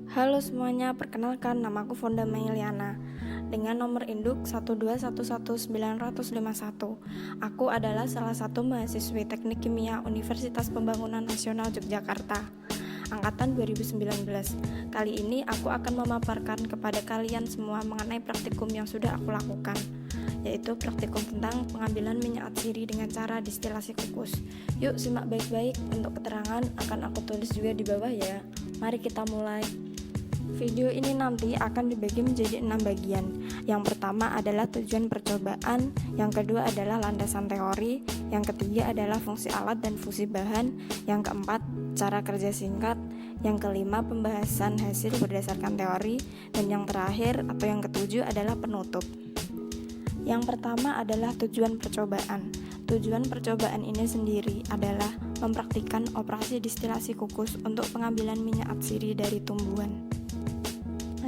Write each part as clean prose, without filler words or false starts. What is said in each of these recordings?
Halo semuanya, perkenalkan namaku Fonda Mailiana dengan nomor induk 1211951. Aku adalah salah satu mahasiswi Teknik Kimia Universitas Pembangunan Nasional Yogyakarta, angkatan 2019. Kali ini aku akan memaparkan kepada kalian semua mengenai praktikum yang sudah aku lakukan, yaitu praktikum tentang pengambilan minyak atsiri dengan cara distilasi kukus. Yuk simak baik-baik, untuk keterangan akan aku tulis juga di bawah ya. Mari kita mulai. Video ini nanti akan dibagi menjadi 6 bagian. Yang pertama adalah tujuan percobaan, yang kedua adalah landasan teori, yang ketiga adalah fungsi alat dan fungsi bahan, yang keempat cara kerja singkat, yang kelima pembahasan hasil berdasarkan teori, dan yang terakhir atau yang ketujuh adalah penutup. Yang pertama adalah tujuan percobaan. Tujuan percobaan ini sendiri adalah mempraktikkan operasi distilasi kukus untuk pengambilan minyak atsiri dari tumbuhan.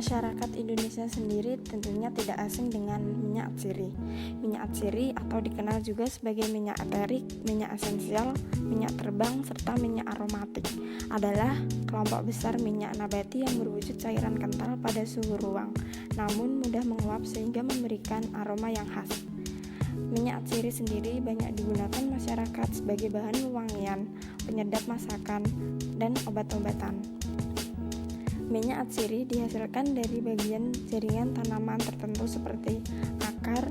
Masyarakat Indonesia sendiri tentunya tidak asing dengan minyak atsiri. Minyak atsiri atau dikenal juga sebagai minyak eterik, minyak esensial, minyak terbang, serta minyak aromatik adalah kelompok besar minyak nabati yang berwujud cairan kental pada suhu ruang, namun mudah menguap sehingga memberikan aroma yang khas. Minyak atsiri sendiri banyak digunakan masyarakat sebagai bahan wewangian, penyedap masakan, dan obat-obatan. Minyak atsiri dihasilkan dari bagian jaringan tanaman tertentu seperti akar,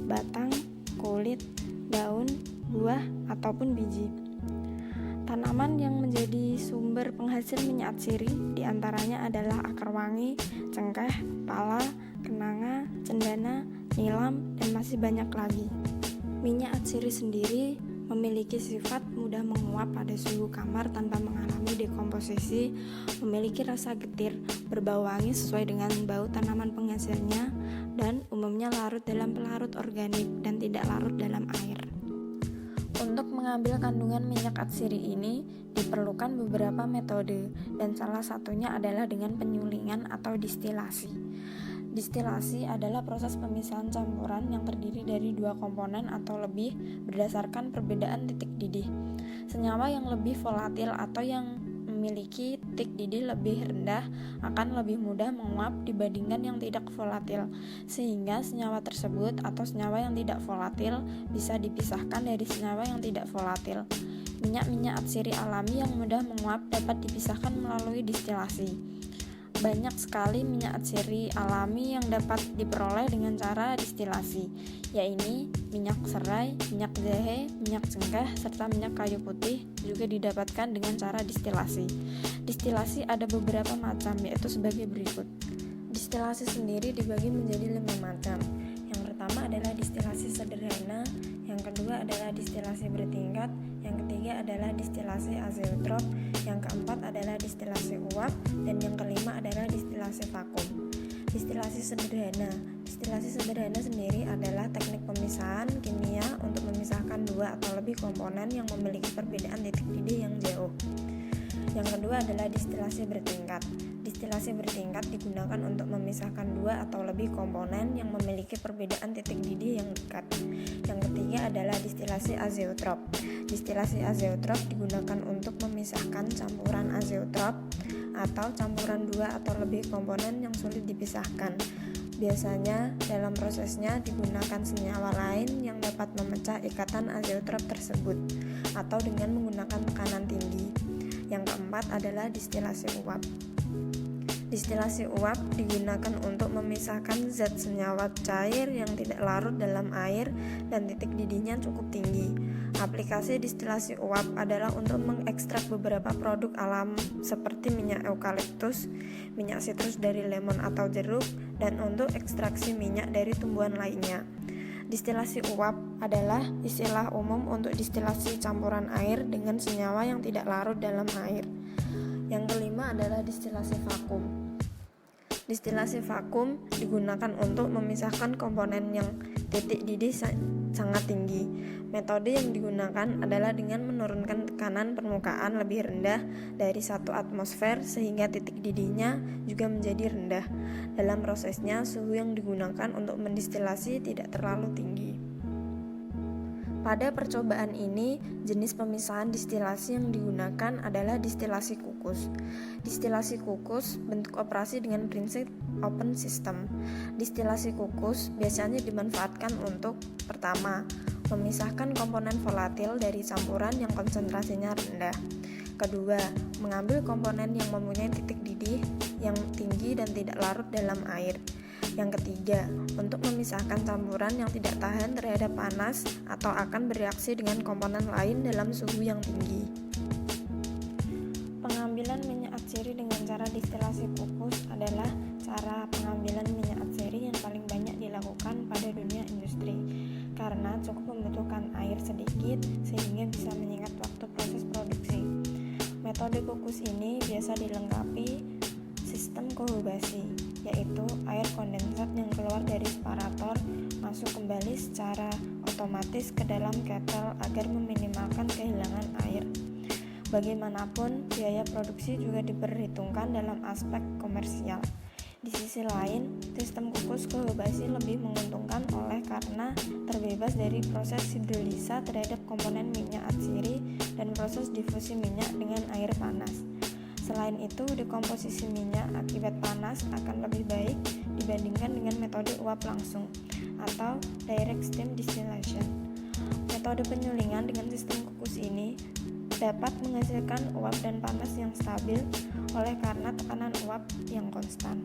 batang, kulit, daun, buah, ataupun biji. Tanaman yang menjadi sumber penghasil minyak atsiri diantaranya adalah akar wangi, cengkeh, pala, kenanga, cendana, nilam, dan masih banyak lagi. Minyak atsiri sendiri memiliki sifat mudah menguap pada suhu kamar tanpa mengalami dekomposisi, memiliki rasa getir, berbau wangi sesuai dengan bau tanaman penghasilnya, dan umumnya larut dalam pelarut organik dan tidak larut dalam air. Untuk mengambil kandungan minyak atsiri ini diperlukan beberapa metode, dan salah satunya adalah dengan penyulingan atau distilasi. Distilasi adalah proses pemisahan campuran yang terdiri dari dua komponen atau lebih berdasarkan perbedaan titik didih. Senyawa yang lebih volatil atau yang memiliki titik didih lebih rendah akan lebih mudah menguap dibandingkan yang tidak volatil, sehingga senyawa tersebut atau senyawa yang tidak volatil bisa dipisahkan dari senyawa yang tidak volatil. Minyak-minyak atsiri alami yang mudah menguap dapat dipisahkan melalui distilasi. Banyak sekali minyak atsiri alami yang dapat diperoleh dengan cara distilasi, yaitu minyak serai, minyak jahe, minyak cengkeh, serta minyak kayu putih juga didapatkan dengan cara distilasi. Distilasi ada beberapa macam, yaitu sebagai berikut. Distilasi sendiri dibagi menjadi 5 macam. Yang pertama adalah distilasi sederhana, yang kedua adalah distilasi bertingkat, yang ketiga adalah distilasi azeotrop, yang keempat adalah distilasi uap, dan yang kelima adalah distilasi vakum. Distilasi sederhana. Distilasi sederhana sendiri adalah teknik pemisahan kimia untuk memisahkan dua atau lebih komponen yang memiliki perbedaan titik didih yang jauh. Yang kedua adalah distilasi bertingkat. Distilasi bertingkat digunakan untuk memisahkan dua atau lebih komponen yang memiliki perbedaan titik didih yang dekat. Yang ketiga adalah distilasi azeotrop. Distilasi azeotrop digunakan untuk memisahkan campuran azeotrop atau campuran dua atau lebih komponen yang sulit dipisahkan. Biasanya dalam prosesnya digunakan senyawa lain yang dapat memecah ikatan azeotrop tersebut atau dengan menggunakan tekanan tinggi. Yang keempat adalah distilasi uap. Distilasi uap digunakan untuk memisahkan zat senyawa cair yang tidak larut dalam air dan titik didihnya cukup tinggi. Aplikasi distilasi uap adalah untuk mengekstrak beberapa produk alam seperti minyak eukaliptus, minyak sitrus dari lemon atau jeruk, dan untuk ekstraksi minyak dari tumbuhan lainnya. Distilasi uap adalah istilah umum untuk distilasi campuran air dengan senyawa yang tidak larut dalam air. Yang kelima adalah distilasi vakum. Distilasi vakum digunakan untuk memisahkan komponen yang titik didih sangat tinggi. Metode yang digunakan adalah dengan menurunkan tekanan permukaan lebih rendah dari 1 atmosfer sehingga titik didihnya juga menjadi rendah. Dalam prosesnya, suhu yang digunakan untuk mendistilasi tidak terlalu tinggi. Pada percobaan ini, jenis pemisahan distilasi yang digunakan adalah distilasi kukus. Distilasi kukus bentuk operasi dengan prinsip open system. Distilasi kukus biasanya dimanfaatkan untuk pertama, memisahkan komponen volatil dari campuran yang konsentrasinya rendah. Kedua, mengambil komponen yang mempunyai titik didih yang tinggi dan tidak larut dalam air. Yang ketiga, untuk memisahkan campuran yang tidak tahan terhadap panas atau akan bereaksi dengan komponen lain dalam suhu yang tinggi. Pengambilan minyak atsiri dengan cara distilasi kukus adalah cara pengambilan minyak atsiri yang paling banyak dilakukan pada dunia industri karena cukup membutuhkan air sedikit sehingga bisa menyingkat waktu proses produksi. Metode kukus ini biasa dilengkapi sistem kohubasi, yaitu air kondensat yang keluar dari separator masuk kembali secara otomatis ke dalam kettle agar meminimalkan kehilangan air. Bagaimanapun, biaya produksi juga diperhitungkan dalam aspek komersial. Di sisi lain, sistem kukus kohubasi lebih menguntungkan oleh karena terbebas dari proses hidrolisa terhadap komponen minyak atsiri dan proses difusi minyak dengan air panas. Selain itu, dekomposisi minyak akibat panas akan lebih baik dibandingkan dengan metode uap langsung atau direct steam distillation. Metode penyulingan dengan sistem kukus ini dapat menghasilkan uap dan panas yang stabil oleh karena tekanan uap yang konstan.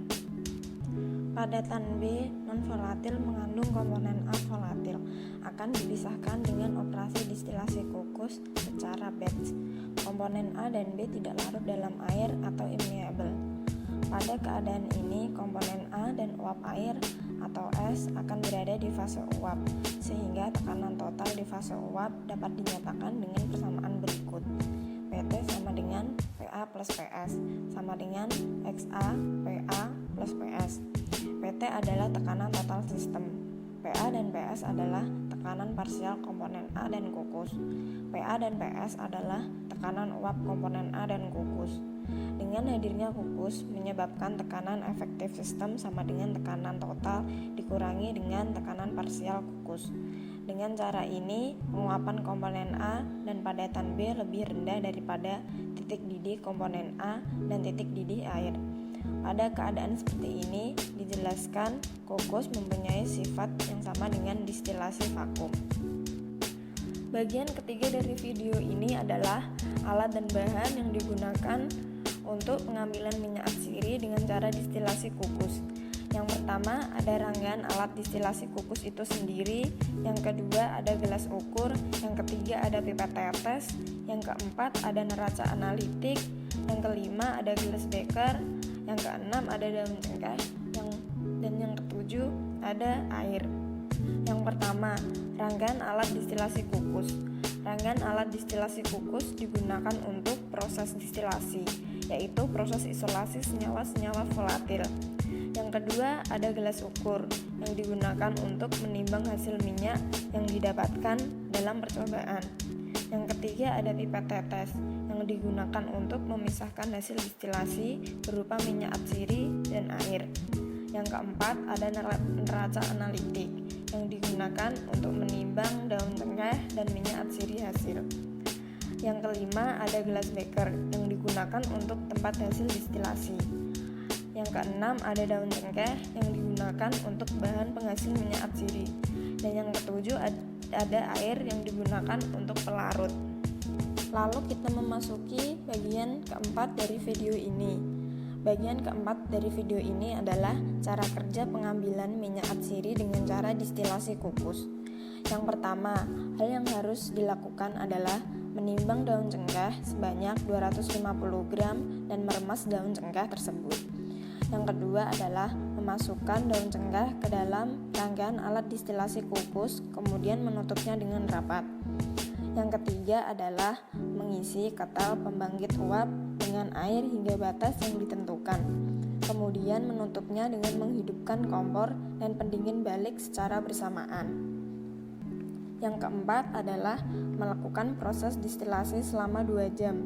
Padatan B non-volatil mengandung komponen A volatil akan dipisahkan dengan operasi distilasi kukus secara batch. Komponen A dan B tidak larut dalam air atau immeable. Pada keadaan ini, komponen A dan uap air atau S akan berada di fase uap, sehingga tekanan total di fase uap dapat dinyatakan dengan persamaan berikut. PT sama dengan PA plus PS sama dengan XA PA plus PS. PT adalah tekanan total sistem. PA dan PS adalah tekanan parsial komponen A dan kukus. PA dan PS adalah tekanan uap komponen A dan kukus. Dengan hadirnya kukus menyebabkan tekanan efektif sistem sama dengan tekanan total dikurangi dengan tekanan parsial kukus. Dengan cara ini, penguapan komponen A dan padatan B lebih rendah daripada titik didih komponen A dan titik didih air. Pada keadaan seperti ini, dijelaskan kukus mempunyai sifat yang sama dengan distilasi vakum. Bagian ketiga dari video ini adalah alat dan bahan yang digunakan untuk pengambilan minyak atsiri dengan cara distilasi kukus. Yang pertama ada rangkaian alat distilasi kukus itu sendiri, yang kedua ada gelas ukur, yang ketiga ada pipet tetes, yang keempat ada neraca analitik, yang kelima ada gelas beker, yang keenam ada daun cengkeh, dan yang ketujuh ada air. Yang pertama, rangkaian alat distilasi kukus. Rangkaian alat distilasi kukus digunakan untuk proses distilasi, yaitu proses isolasi senyawa-senyawa volatil. Yang kedua, ada gelas ukur yang digunakan untuk menimbang hasil minyak yang didapatkan dalam percobaan. Yang ketiga, ada pipet tetes yang digunakan untuk memisahkan hasil distilasi berupa minyak atsiri dan air. Yang keempat, ada neraca analitik yang digunakan untuk menimbang daun cengkeh dan minyak atsiri hasil. Yang kelima, ada gelas beker yang digunakan untuk tempat hasil distilasi. Yang keenam, ada daun cengkeh yang digunakan untuk bahan penghasil minyak atsiri. Dan yang ketujuh, ada air yang digunakan untuk pelarut. Lalu kita memasuki bagian keempat dari video ini. Bagian keempat dari video ini adalah cara kerja pengambilan minyak atsiri dengan cara distilasi kukus. Yang pertama, hal yang harus dilakukan adalah menimbang daun cengkeh sebanyak 250 gram dan meremas daun cengkeh tersebut. Yang kedua adalah memasukkan daun cengkeh ke dalam rangkaian alat distilasi kukus, kemudian menutupnya dengan rapat. Yang ketiga adalah mengisi ketel pembangkit uap dengan air hingga batas yang ditentukan. Kemudian menutupnya dengan menghidupkan kompor dan pendingin balik secara bersamaan. Yang keempat adalah melakukan proses distilasi selama 2 jam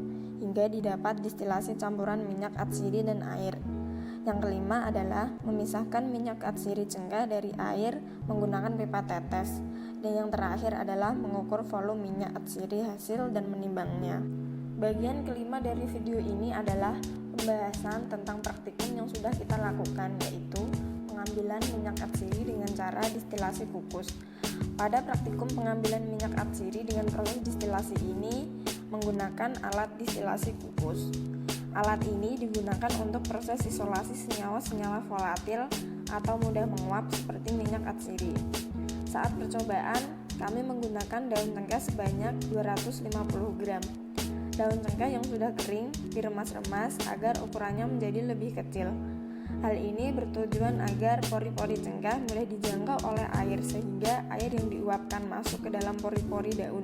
hingga didapat distilasi campuran minyak atsiri dan air. Yang kelima adalah memisahkan minyak atsiri cengkeh dari air menggunakan pipa tetes. Dan yang terakhir adalah mengukur volume minyak atsiri hasil dan menimbangnya. Bagian kelima dari video ini adalah pembahasan tentang praktikum yang sudah kita lakukan, yaitu pengambilan minyak atsiri dengan cara distilasi kukus. Pada praktikum pengambilan minyak atsiri dengan proses distilasi ini menggunakan alat distilasi kukus. Alat ini digunakan untuk proses isolasi senyawa-senyawa volatil atau mudah menguap seperti minyak atsiri. Saat percobaan, kami menggunakan daun cengkeh sebanyak 250 gram. Daun cengkeh yang sudah kering diremas-remas agar ukurannya menjadi lebih kecil. Hal ini bertujuan agar pori-pori cengkeh mudah dijangkau oleh air sehingga air yang diuapkan masuk ke dalam pori-pori daun,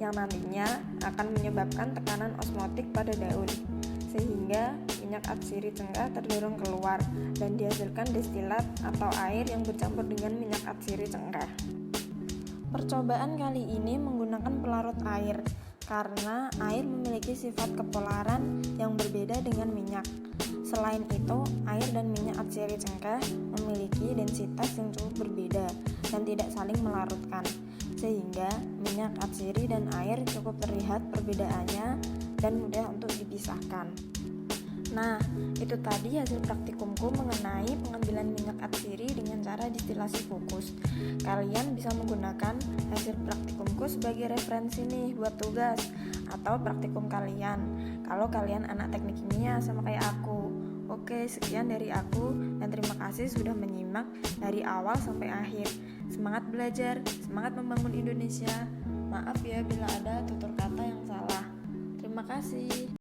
yang nantinya akan menyebabkan tekanan osmotik pada daun, sehingga minyak atsiri cengkeh terdorong keluar dan dihasilkan destilat atau air yang bercampur dengan minyak atsiri cengkeh. Percobaan kali ini menggunakan pelarut air karena air memiliki sifat kepolaran yang berbeda dengan minyak. Selain itu, air dan minyak atsiri cengkeh memiliki densitas yang cukup berbeda dan tidak saling melarutkan, sehingga minyak atsiri dan air cukup terlihat perbedaannya dan mudah untuk dipisahkan. Nah, itu tadi hasil praktikumku mengenai pengambilan minyak atsiri dengan cara distilasi kukus. Kalian bisa menggunakan hasil praktikumku sebagai referensi nih buat tugas atau praktikum kalian kalau kalian anak teknik kimia sama kayak aku. Oke, sekian dari aku dan terima kasih sudah menyimak dari awal sampai akhir. Semangat belajar, semangat membangun Indonesia. Maaf ya bila ada tutur kata yang salah. Terima kasih.